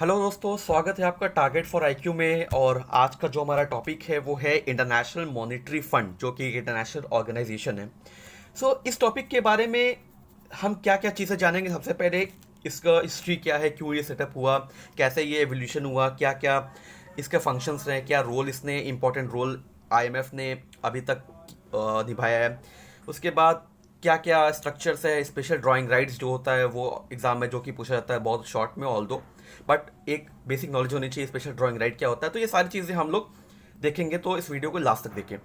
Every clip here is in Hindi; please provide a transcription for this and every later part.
हेलो दोस्तों, स्वागत है आपका टारगेट फॉर आईक्यू में। और आज का जो हमारा टॉपिक है वो है इंटरनेशनल मॉनेटरी फंड, जो कि इंटरनेशनल ऑर्गेनाइजेशन है। इस टॉपिक के बारे में हम क्या क्या चीज़ें जानेंगे। सबसे पहले इसका हिस्ट्री क्या है, क्यों ये सेटअप हुआ, कैसे ये एवोल्यूशन हुआ, क्या क्या इसके फंक्शंस रहे, क्या रोल इसने इम्पोर्टेंट रोल आईएमएफ ने अभी तक निभाया है। उसके बाद क्या क्या स्ट्रक्चर्स है, स्पेशल ड्राइंग राइट्स जो होता है वो एग्जाम में जो कि पूछा जाता है बहुत शॉर्ट में ऑल दो, बट एक बेसिक नॉलेज होनी चाहिए स्पेशल ड्राइंग राइट क्या होता है। तो ये सारी चीज़ें हम लोग देखेंगे, तो इस वीडियो को लास्ट तक देखें।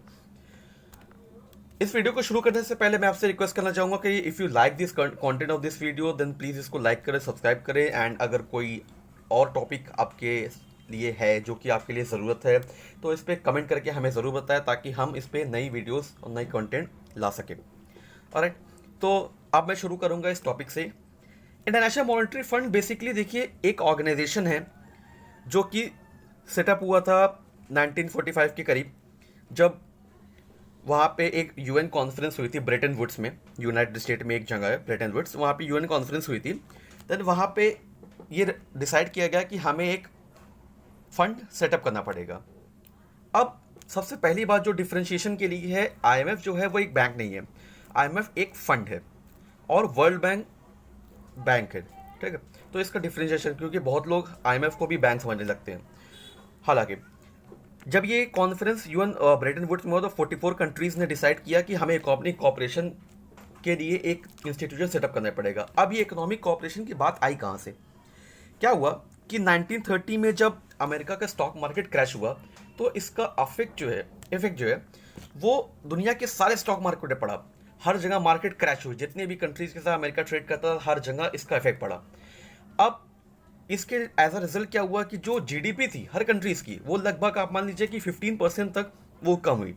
इस वीडियो को शुरू करने से पहले मैं आपसे रिक्वेस्ट करना चाहूँगा कि if you like this content of this video then please इसको लाइक करें, सब्सक्राइब करें। एंड अगर कोई और टॉपिक आपके लिए है जो कि आपके लिए ज़रूरत है तो इस पर कमेंट करके हमें ज़रूर बताएं, ताकि हम इस पर नई वीडियोस और नई कंटेंट ला सकें। ऑलराइट, तो अब मैं शुरू करूंगा इस टॉपिक से। इंटरनेशनल मॉनेटरी फंड बेसिकली देखिए एक ऑर्गेनाइजेशन है जो कि सेटअप हुआ था 1945 के करीब, जब वहाँ पे एक यूएन कॉन्फ्रेंस हुई थी ब्रेटन वुड्स में। यूनाइटेड स्टेट में एक जगह है ब्रेटन वुड्स, वहाँ पे यूएन कॉन्फ्रेंस हुई थी। देन वहाँ पे ये डिसाइड किया गया कि हमें एक फंड सेटअप करना पड़ेगा। अब सबसे पहली बात जो डिफ्रेंशिएशन के लिए है, आईएमएफ जो है वो एक बैंक नहीं है, आईएमएफ एक फंड है और वर्ल्ड बैंक बैंक है। ठीक है, तो इसका डिफ्रेंशिएशन, क्योंकि बहुत लोग आईएमएफ को भी बैंक समझने लगते हैं। हालांकि जब ये कॉन्फ्रेंस यूएन ब्रेटन वुड्स में हुआ तो 44 कंट्रीज ने डिसाइड किया कि हमें इकोनॉमिक कॉपरेशन के लिए एक इंस्टीट्यूशन सेटअप करना पड़ेगा। अब ये इकोनॉमिक कॉपरेशन की बात आई कहाँ से, क्या हुआ कि 1930 में जब अमेरिका का स्टॉक मार्केट क्रैश हुआ तो इसका इफेक्ट जो है वो दुनिया के सारे स्टॉक मार्केट पे पड़ा। हर जगह मार्केट क्रैश हुई, जितने भी कंट्रीज के साथ अमेरिका ट्रेड करता था हर जगह इसका इफेक्ट पड़ा। अब इसके एज अ रिजल्ट क्या हुआ कि जो जीडीपी थी हर कंट्रीज की वो लगभग आप मान लीजिए कि 15% तक वो कम हुई।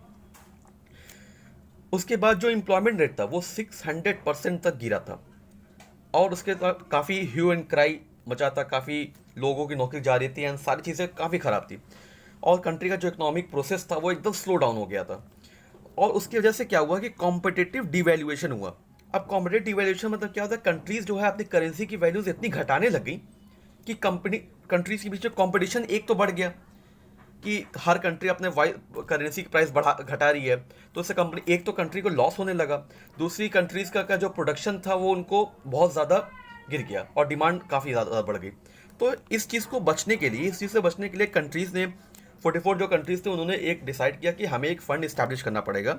उसके बाद जो एम्प्लॉयमेंट रेट था वो 600% तक गिरा था। और उसके साथ काफ़ी ह्यू एंड क्राई मचा था, काफ़ी लोगों की नौकरी जा रही थी एंड सारी चीज़ें काफ़ी ख़राब थी। और कंट्री का जो इकोनॉमिक प्रोसेस था वो एकदम स्लो डाउन हो गया था। और उसकी वजह से क्या हुआ कि कॉम्पिटिटिव डिवैल्यूएशन हुआ। अब कॉम्पिटिटिव डिवैल्यूएशन मतलब क्या होता है, कंट्रीज जो है अपनी करेंसी की वैल्यूज इतनी घटाने लग गई कि कंट्रीज के बीच में कॉम्पिटिशन एक तो बढ़ गया कि हर कंट्री अपने करेंसी की प्राइस बढ़ा घटा रही है, तो उससे कंपनी एक तो कंट्री को लॉस होने लगा, दूसरी कंट्रीज का जो प्रोडक्शन था वो उनको बहुत ज़्यादा गिर गया और डिमांड काफ़ी ज़्यादा बढ़ गई। तो इस चीज़ को बचने के लिए, इस चीज़ से बचने के लिए कंट्रीज़ ने 44 जो कंट्रीज़ थे उन्होंने एक डिसाइड किया कि हमें एक फ़ंड इस्टेब्लिश करना पड़ेगा।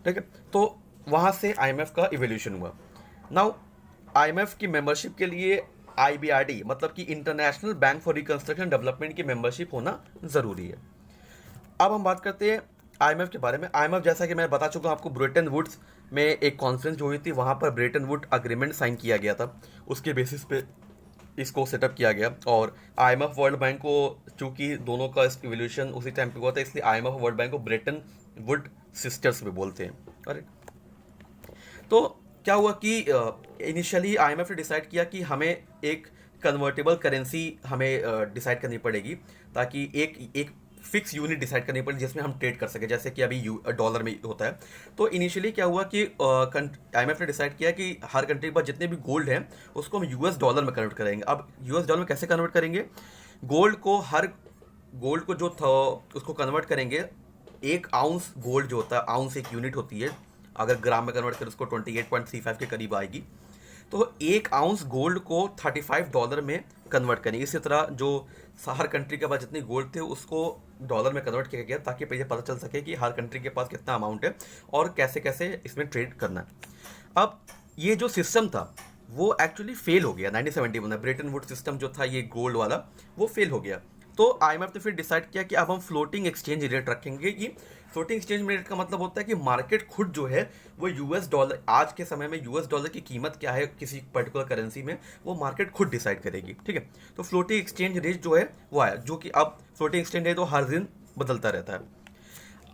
ठीक है, तो वहाँ से आईएमएफ का इवोल्यूशन हुआ। नाउ आईएमएफ की मेंबरशिप के लिए आईबीआरडी मतलब कि international bank for reconstruction development की मेंबरशिप होना ज़रूरी है। अब हम बात करते हैं आईएमएफ के बारे में। आईएमएफ जैसा कि मैं बता चुका हूँ आपको, ब्रेटन वुड्स में एक कॉन्फ्रेंस जो हुई थी वहाँ पर ब्रेटन वुड अग्रीमेंट साइन किया गया था, उसके बेसिस पे इसको सेटअप किया गया। और आईएमएफ वर्ल्ड बैंक को, चूंकि दोनों का इवोल्यूशन उसी टाइम पे हुआ था, इसलिए आईएमएफ वर्ल्ड बैंक को ब्रेटन वुड सिस्टर्स भी बोलते हैं। अरे, तो क्या हुआ कि इनिशियली आईएमएफ ने डिसाइड किया कि हमें एक कन्वर्टेबल करेंसी हमें डिसाइड करनी पड़ेगी, ताकि एक एक फिक्स यूनिट डिसाइड करनी पड़ेगी जिसमें हम ट्रेड कर सके, जैसे कि अभी डॉलर में होता है। तो इनिशियली क्या हुआ कि आईएमएफ ने डिसाइड किया कि हर कंट्री के पास जितने भी गोल्ड हैं उसको हम यूएस डॉलर में कन्वर्ट करेंगे। अब यूएस डॉलर में कैसे कन्वर्ट करेंगे, गोल्ड को जो था उसको कन्वर्ट करेंगे। 1 आउंस गोल्ड जो होता है, आउंस एक यूनिट होती है, अगर ग्राम में कन्वर्ट करें उसको 28.35 के करीब आएगी। तो 1 आउंस गोल्ड को $35 में कन्वर्ट करेंगे। इसी तरह जो हर कंट्री के पास जितनी गोल्ड थे उसको डॉलर में कन्वर्ट किया गया, ताकि पहले पता चल सके कि हर कंट्री के पास कितना अमाउंट है और कैसे कैसे इसमें ट्रेड करना है। अब ये जो सिस्टम था वो एक्चुअली फेल हो गया 1971 में। ब्रेटन वुड सिस्टम जो था ये गोल्ड वाला वो फेल हो गया। तो आईएमएफ ने फिर डिसाइड किया कि अब हम फ्लोटिंग एक्सचेंज रेट रखेंगे। कि फ्लोटिंग एक्सचेंज रेट का मतलब होता है कि मार्केट खुद जो है वो यूएस डॉलर, आज के समय में यूएस डॉलर की कीमत क्या है किसी पर्टिकुलर करेंसी में, वो मार्केट खुद डिसाइड करेगी। ठीक है, तो फ्लोटिंग एक्सचेंज रेट जो है वो आया, जो कि अब फ्लोटिंग एक्सचेंज रेट तो हर दिन बदलता रहता है।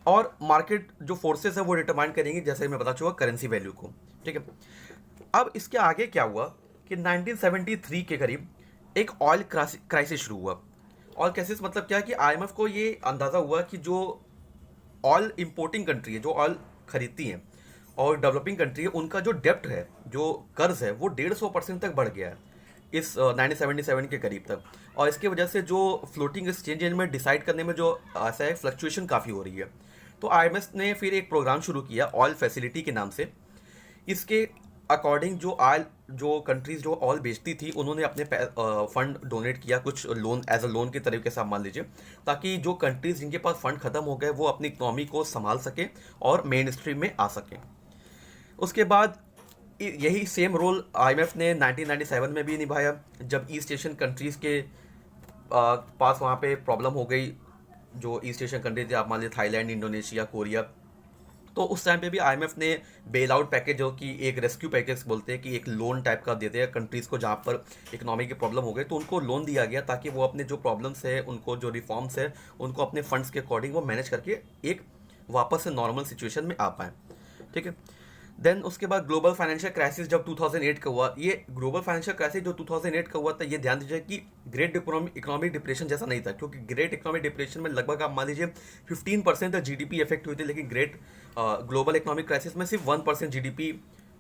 और मार्केट जो फोर्सेस है वो डिटरमाइन करेंगे, जैसे मैं बता चुका, करेंसी वैल्यू को। ठीक है, अब इसके आगे क्या हुआ कि 1973 के करीब एक ऑयल क्राइसिस शुरू हुआ। ऑयल क्राइसिस मतलब क्या है कि आईएमएफ को ये अंदाज़ा हुआ कि जो ऑयल इंपोर्टिंग कंट्री है, जो ऑयल खरीदती हैं और डेवलपिंग कंट्री है, उनका जो डेप्ट है, जो कर्ज है, वो 150% तक बढ़ गया है। इस 1977 के करीब तक। और इसकी वजह से जो फ्लोटिंग एक्सचेंज में डिसाइड करने में जो ऐसा है फ्लक्चुएशन काफ़ी हो रही है। तो आईएमएफ ने फिर एक प्रोग्राम शुरू किया ऑयल फैसिलिटी के नाम से। इसके अकॉर्डिंग जो ऑयल, जो कंट्रीज जो ऑयल बेचती थी, उन्होंने अपने फंड डोनेट किया, कुछ लोन एज अ लोन के तरीके से आप मान लीजिए, ताकि जो कंट्रीज जिनके पास फंड खत्म हो गए वो अपनी इकनॉमी को संभाल सके और मेन स्ट्रीम में आ सके। उसके बाद यही सेम रोल आईएमएफ ने 1997 में भी निभाया, जब ईस्ट एशियन कंट्रीज के पास वहाँ पे प्रॉब्लम हो गई। जो ईस्ट एशियन कंट्रीज थे, आप मान लीजिए थाईलैंड, इंडोनेशिया, कोरिया, तो उस टाइम पे भी आईएमएफ ने बेल आउट पैकेज, जो कि एक रेस्क्यू पैकेज बोलते हैं, कि एक लोन टाइप का देते हैं कंट्रीज को जहाँ पर इकोनॉमी की प्रॉब्लम हो गई, तो उनको लोन दिया गया ताकि वो अपने जो प्रॉब्लम्स है, उनको जो रिफॉर्म्स है, उनको अपने फंड्स के अकॉर्डिंग वो मैनेज करके एक वापस से नॉर्मल सिचुएशन में आ पाए। ठीक है। देन उसके बाद ग्लोबल फाइनेंशियल क्राइसिस जब 2008 का हुआ, ये ग्लोबल फाइनेंशियल क्राइसिस जो 2008 का हुआ था, ये ध्यान दीजिए कि ग्रेट इकोनॉमिक डिप्रेशन जैसा नहीं था, क्योंकि ग्रेट इकोनॉमिक डिप्रेशन में लगभग आप मान लीजिए 15% तक जीडीपी इफेक्ट हुई थी, लेकिन ग्रेट ग्लोबल इकोनॉमिक क्राइसिस में सिर्फ 1% जीडीपी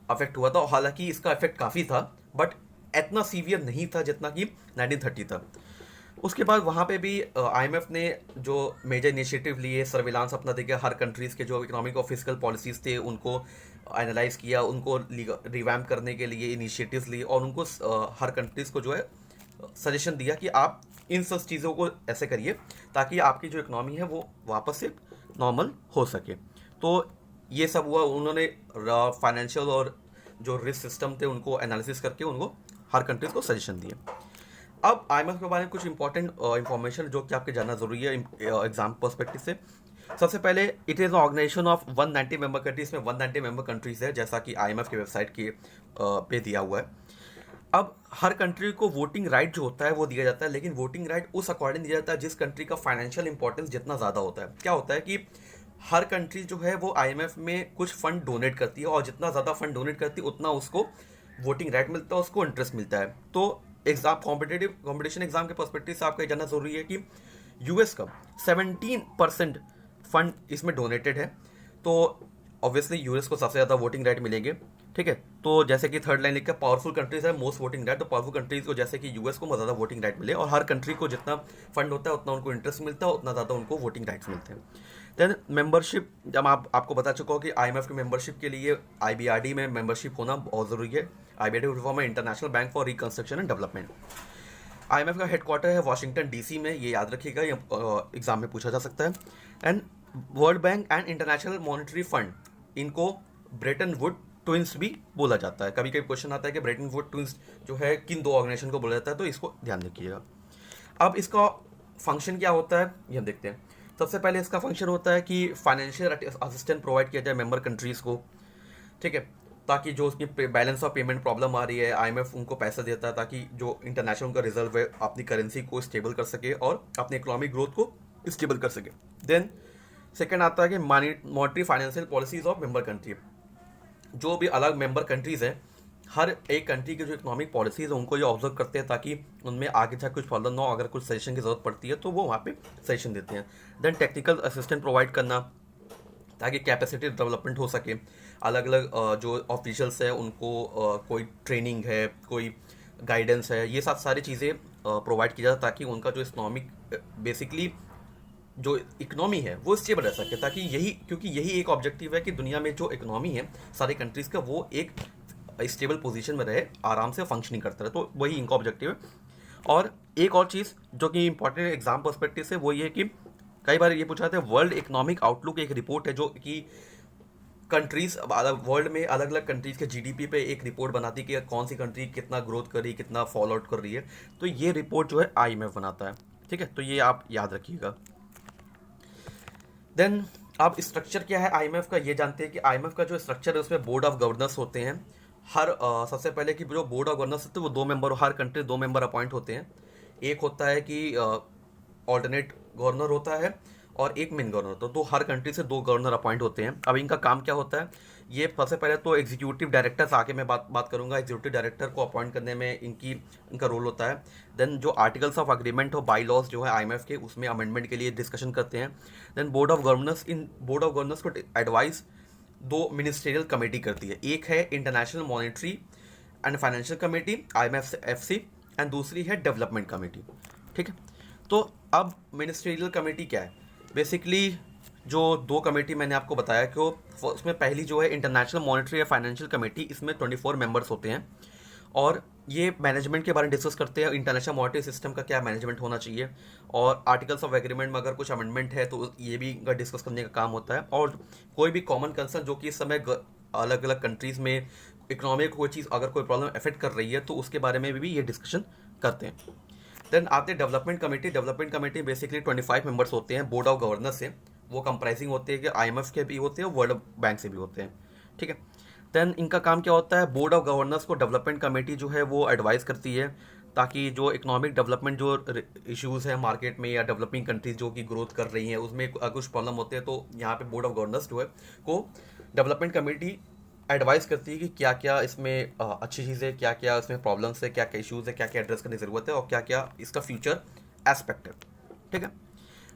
अफेक्ट हुआ था। हालांकि इसका इफेक्ट काफ़ी था, बट इतना सीवियर नहीं था जितना कि 1930 था। उसके बाद वहाँ पे भी आईएमएफ ने जो मेजर इनिशिएटिव लिए, सर्विलांस अपना देखे, हर कंट्रीज़ के जो इकोनॉमिक और फिजिकल पॉलिसीज़ थे उनको एनालाइज किया, उनको रिवैम्प करने के लिए इनिशिएटिव्स लिए, और उनको हर कंट्रीज़ को जो है सजेशन दिया कि आप इन सब चीज़ों को ऐसे करिए ताकि आपकी जो इकोनॉमी है वो वापस से नॉर्मल हो सके। तो ये सब हुआ, उन्होंने फाइनेंशियल और जो रिस्क सिस्टम थे उनको एनालिसिस करके उनको हर कंट्रीज़ को सजेशन दिए। अब आईएमएफ के बारे में कुछ इंपॉर्टेंट इंफॉर्मेशन जो कि आपके जानना जरूरी है एग्जाम पर्सपेक्टिव से। सबसे पहले, it is organization of 190 member countries में 190 मेंबर कंट्रीज है, जैसा कि आईएमएफ की वेबसाइट के पे दिया हुआ है। अब हर कंट्री को वोटिंग राइट जो होता है वो दिया जाता है, लेकिन वोटिंग राइट उस अकॉर्डिंग दिया जाता है जिस कंट्री का फाइनेंशियल इंपॉर्टेंस जितना ज़्यादा होता है। क्या होता है कि हर कंट्री जो है वो आईएमएफ में कुछ फंड डोनेट करती है, और जितना ज़्यादा फंड डोनेट करती है उतना उसको वोटिंग राइट मिलता है, उसको इंटरेस्ट मिलता है। तो एग्जाम कॉम्पिटिशन एग्जाम के पर्सपेक्टिव से आपका जानना जरूरी है कि यूएस का 17% फंड इसमें डोनेटेड है, तो ऑब्वियसली यूएस को सबसे ज़्यादा वोटिंग राइट मिलेंगे। ठीक है। तो जैसे कि थर्ड लाइन लिखा पावरफुल कंट्रीज है मोस्ट वोटिंग राइट, तो पावरफुल कंट्रीज को जैसे कि यूएस को ज़्यादा वोटिंग राइट मिले, और हर कंट्री को जितना फंड होता है उतना उनको इंटरेस्ट मिलता है, उतना ज़्यादा उनको वोटिंग राइट्स मिलते हैं। देन मेंबरशिप, जब आपको बता चुका हो कि आईएमएफ की मेंबरशिप के लिए आईबीआरडी में मेंबरशिप होना बहुत ज़रूरी है। आईबीआरडी फॉर्म है international bank for reconstruction and development. IMF का हेडक्वार्टर है वॉशिंगटन डीसी में, ये याद रखिएगा, ये एग्जाम में पूछा जा सकता है। And world bank and international monetary fund, इनको ब्रेटन वुड ट्विंस भी बोला जाता है। कभी कभी क्वेश्चन आता है कि ब्रेटन वुड ट्विंस जो है किन दो ऑर्गेनाइजेशन को बोला जाता है, तो इसको ध्यान रखिएगा। अब इसका फंक्शन क्या होता है ये हम देखते हैं। सबसे पहले इसका फंक्शन होता है कि फाइनेंशियल असिस्टेंस प्रोवाइड किया जाए मेंबर कंट्रीज़ को। ठीक है। ताकि जो उसकी बैलेंस ऑफ पेमेंट प्रॉब्लम आ रही है, आईएमएफ उनको पैसा देता है ताकि जो इंटरनेशनल उनका रिजर्व है अपनी करेंसी को स्टेबल कर सके और अपनी इकोनॉमिक ग्रोथ को स्टेबल कर सके। देन सेकेंड आता है कि monetary financial policies of member country. जो भी अलग मेंबर कंट्रीज़ हैं, हर एक कंट्री की जो इकोनॉमिक पॉलिसीज़ है उनको ये ऑब्जर्व करते हैं ताकि उनमें आगे जाकर कुछ प्रॉब्लम ना हो, अगर कुछ सजेशन की ज़रूरत पड़ती है तो वो वहाँ पे सजेशन देते हैं। देन टेक्निकल असिस्टेंट प्रोवाइड करना ताकि कैपेसिटी डेवलपमेंट हो सके। अलग अलग जो ऑफिशियल्स है उनको कोई ट्रेनिंग है, कोई गाइडेंस है, ये सब सारी चीज़ें प्रोवाइड की जाए ताकि उनका जो इकोनॉमिक बेसिकली जो इकोनॉमी है वो स्टेबल रह सके, ताकि क्योंकि यही एक ऑब्जेक्टिव है कि दुनिया में जो इकोनॉमी है सारे कंट्रीज़ का वो एक स्टेबल पोजीशन में रहे, आराम से फंक्शनिंग करता रहे, तो वही इनका ऑब्जेक्टिव है। और एक और चीज़ जो कि इंपॉर्टेंट एग्जाम पर्सपेक्टिव से वो ये कि कई बार ये पूछा जाता है, वर्ल्ड इकोनॉमिक आउटलुक एक रिपोर्ट है जो कि कंट्रीज़ वर्ल्ड में अलग अलग कंट्रीज़ के जीडीपी पे एक रिपोर्ट बनाती है कि कौन सी कंट्री कितना ग्रोथ कर रही है, कितना फॉल आउट कर रही है, तो ये रिपोर्ट जो है आईएमएफ बनाता है। ठीक है, तो ये आप याद रखिएगा। देन अब स्ट्रक्चर क्या है आईएमएफ का, ये जानते हैं कि आईएमएफ का जो स्ट्रक्चर है उसमें बोर्ड ऑफ गवर्नर्स होते हैं। हर सबसे पहले कि जो बोर्ड ऑफ गवर्नर्स होते हैं वो 2 मेंबर, हर कंट्री 2 मेंबर अपॉइंट होते हैं। एक होता है कि ऑल्टरनेट गवर्नर होता है और एक मेन गवर्नर होता है, तो हर कंट्री से 2 गवर्नर अपॉइंट होते हैं। अब इनका काम क्या होता है, ये सबसे पहले तो एग्जीक्यूटिव डायरेक्टर्स आके मैं बात करूंगा, एग्जीक्यूटिव डायरेक्टर को अपॉइंट करने में इनका रोल होता है। देन जो आर्टिकल्स ऑफ अग्रीमेंट और बाई लॉज जो है आईएमएफ के, उसमें अमेंडमेंट के लिए डिस्कशन करते हैं। देन बोर्ड ऑफ गवर्नर्स, इन बोर्ड ऑफ गवर्नर्स को एडवाइस 2 मिनिस्ट्रियल कमेटी करती है। एक है international monetary and financial committee IMF FC, and दूसरी है डेवलपमेंट कमेटी। ठीक है, तो अब मिनिस्ट्रियल कमेटी क्या है? बेसिकली जो दो कमेटी मैंने आपको बताया कि उसमें पहली जो है इंटरनेशनल मॉनेटरी या फाइनेंशियल कमेटी, इसमें 24 मेंबर्स होते हैं और ये मैनेजमेंट के बारे में डिस्कस करते हैं, इंटरनेशनल मॉनेटरी सिस्टम का क्या मैनेजमेंट होना चाहिए, और आर्टिकल्स ऑफ एग्रीमेंट में अगर कुछ अमेंडमेंट है तो ये भी डिस्कस करने का काम होता है, और कोई भी कॉमन कंसर्न जो कि इस समय अलग अलग कंट्रीज़ में इकोनॉमी को कोई चीज़ अगर कोई प्रॉब्लम अफेक्ट कर रही है तो उसके बारे में भी ये डिस्कशन करते हैं। देन आते हैं development committee. Development committee basically 25 members होते हैं बोर्ड ऑफ गवर्नर्स से, वो कंप्राइजिंग होते हैं कि IMF के भी होते हैं, वर्ल्ड बैंक से भी होते हैं। ठीक है, देन इनका काम क्या होता है? बोर्ड ऑफ गवर्नर्स को डेवलपमेंट कमेटी जो है वो एडवाइस करती है ताकि जो इकोनॉमिक डेवलपमेंट जो इश्यूज़ है मार्केट में या डेवलपिंग कंट्रीज जो कि ग्रोथ कर रही हैं उसमें कुछ प्रॉब्लम होते हैं तो यहाँ पे बोर्ड ऑफ गवर्नर्स जो है को डेवलपमेंट कमेटी एडवाइस करती है कि क्या क्या इसमें अच्छी चीज़ें, क्या क्या इसमें प्रॉब्लम्स है, क्या क्या इश्यूज़ है, क्या क्या एड्रेस करने की ज़रूरत है और क्या क्या इसका फ्यूचर एस्पेक्ट है। ठीक है,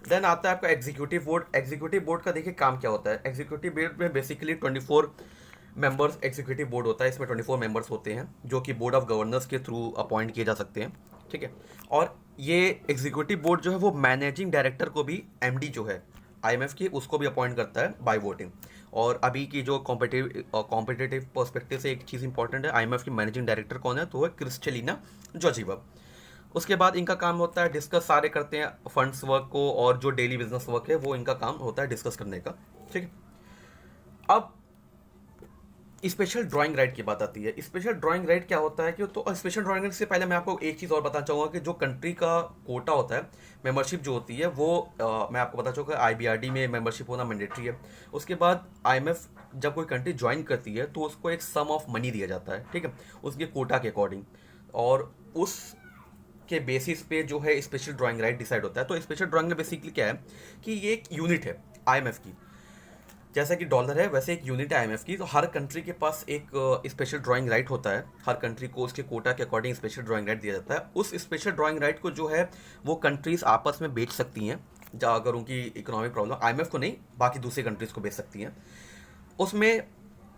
देन आता है आपका एग्जीक्यूटिव बोर्ड। एग्जीक्यूटिव बोर्ड का देखिए काम क्या होता है। एग्जीक्यूटिव बोर्ड में बेसिकली 24 मेंबर्स एग्जीक्यूटिव बोर्ड होता है, इसमें 24 मेंबर्स होते हैं जो कि बोर्ड ऑफ गवर्नर्स के थ्रू अपॉइंट किए जा सकते हैं। ठीक है, और ये एग्जीक्यूटिव बोर्ड जो है वो मैनेजिंग डायरेक्टर को भी, MD जो है IMF की, उसको भी अपॉइंट करता है बाय वोटिंग। और अभी की जो कॉम्पिटिटिव पर्सपेक्टिव से एक चीज़ इंपॉर्टेंट है, IMF की मैनेजिंग डायरेक्टर कौन है? तो है क्रिस्टेलिना जॉर्जिवा। उसके बाद इनका काम होता है डिस्कस, सारे करते हैं फंड्स वर्क को, और जो डेली बिजनेस वर्क है वो इनका काम होता है डिस्कस करने का। ठीक है, अब स्पेशल ड्राइंग राइट की बात आती है। स्पेशल ड्राइंग राइट क्या होता है कि, तो स्पेशल ड्राइंग राइट से पहले मैं आपको एक चीज़ और बताना चाहूँगा कि जो कंट्री का कोटा होता है, मेंबरशिप जो होती है वो मैं आपको बता चुका IBRD में मेंबरशिप होना मैंडेटरी है। उसके बाद IMF जब कोई कंट्री ज्वाइन करती है तो उसको एक सम ऑफ मनी दिया जाता है, ठीक है, उसके कोटा के अकॉर्डिंग, और उस के बेसिस पे जो है स्पेशल ड्राइंग राइट डिसाइड होता है। तो स्पेशल ड्राइंग राइट बेसिकली क्या है कि ये एक यूनिट है IMF की, जैसा कि डॉलर है वैसे एक यूनिट है IMF की। तो हर कंट्री के पास एक स्पेशल ड्राइंग राइट होता है, हर कंट्री को उसके कोटा के अकॉर्डिंग स्पेशल ड्राइंग राइट दिया जाता है। उस स्पेशल ड्राइंग राइट को जो है वो कंट्रीज आपस में बेच सकती हैं, जहाँ अगर उनकी इकोनॉमिक प्रॉब्लम, IMF को नहीं बाकी दूसरी कंट्रीज को बेच सकती हैं उसमें।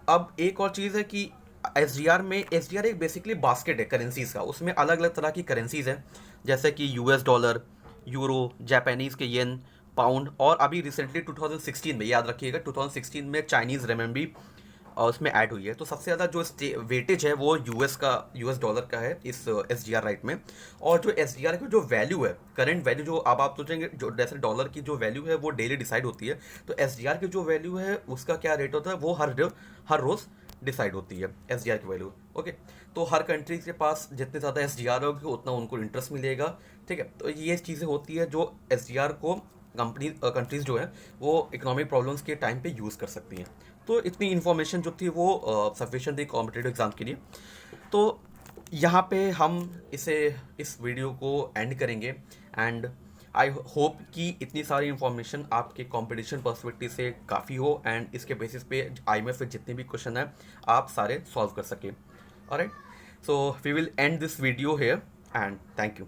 अब एक और चीज़ है कि SDR एक बेसिकली बास्केट है करेंसीज का, उसमें अलग अलग तरह की करेंसीज हैं, जैसे कि US डॉलर, यूरो, जापानीज़ के येन, पाउंड, और अभी रिसेंटली 2016 में, याद रखिएगा 2016 में चाइनीज़ रेमबी उसमें ऐड हुई है। तो सबसे ज़्यादा जो वेटेज है वो US डॉलर का है इस SDR राइट में। और जो SDR की जो वैल्यू है, करंट वैल्यू, जो अब आप सोचेंगे जो जैसे डॉलर की जो वैल्यू है वो डेली डिसाइड होती है, तो SDR की जो वैल्यू है उसका क्या रेट होता है वो हर रोज़ डिसाइड होती है SDR की वैल्यू। ओके, तो हर कंट्री के पास जितने ज़्यादा SDR होगी उतना उनको इंटरेस्ट मिलेगा। ठीक है, तो ये चीज़ें होती है जो SDR को कंट्रीज़ जो है वो इकोनॉमिक प्रॉब्लम्स के टाइम पे यूज़ कर सकती हैं। तो इतनी इन्फॉर्मेशन जो थी वो सफिशिएंट थी कॉम्पिटिटिव एग्जाम के लिए। तो यहाँ पे हम इस वीडियो को एंड करेंगे, एंड आई होप कि इतनी सारी इन्फॉर्मेशन आपके कंपटीशन पर्सपेक्टिव से काफ़ी हो, एंड इसके बेसिस पे IMF पे जितने भी क्वेश्चन हैं आप सारे सॉल्व कर सकें। Alright, so we will end this video here, and thank you.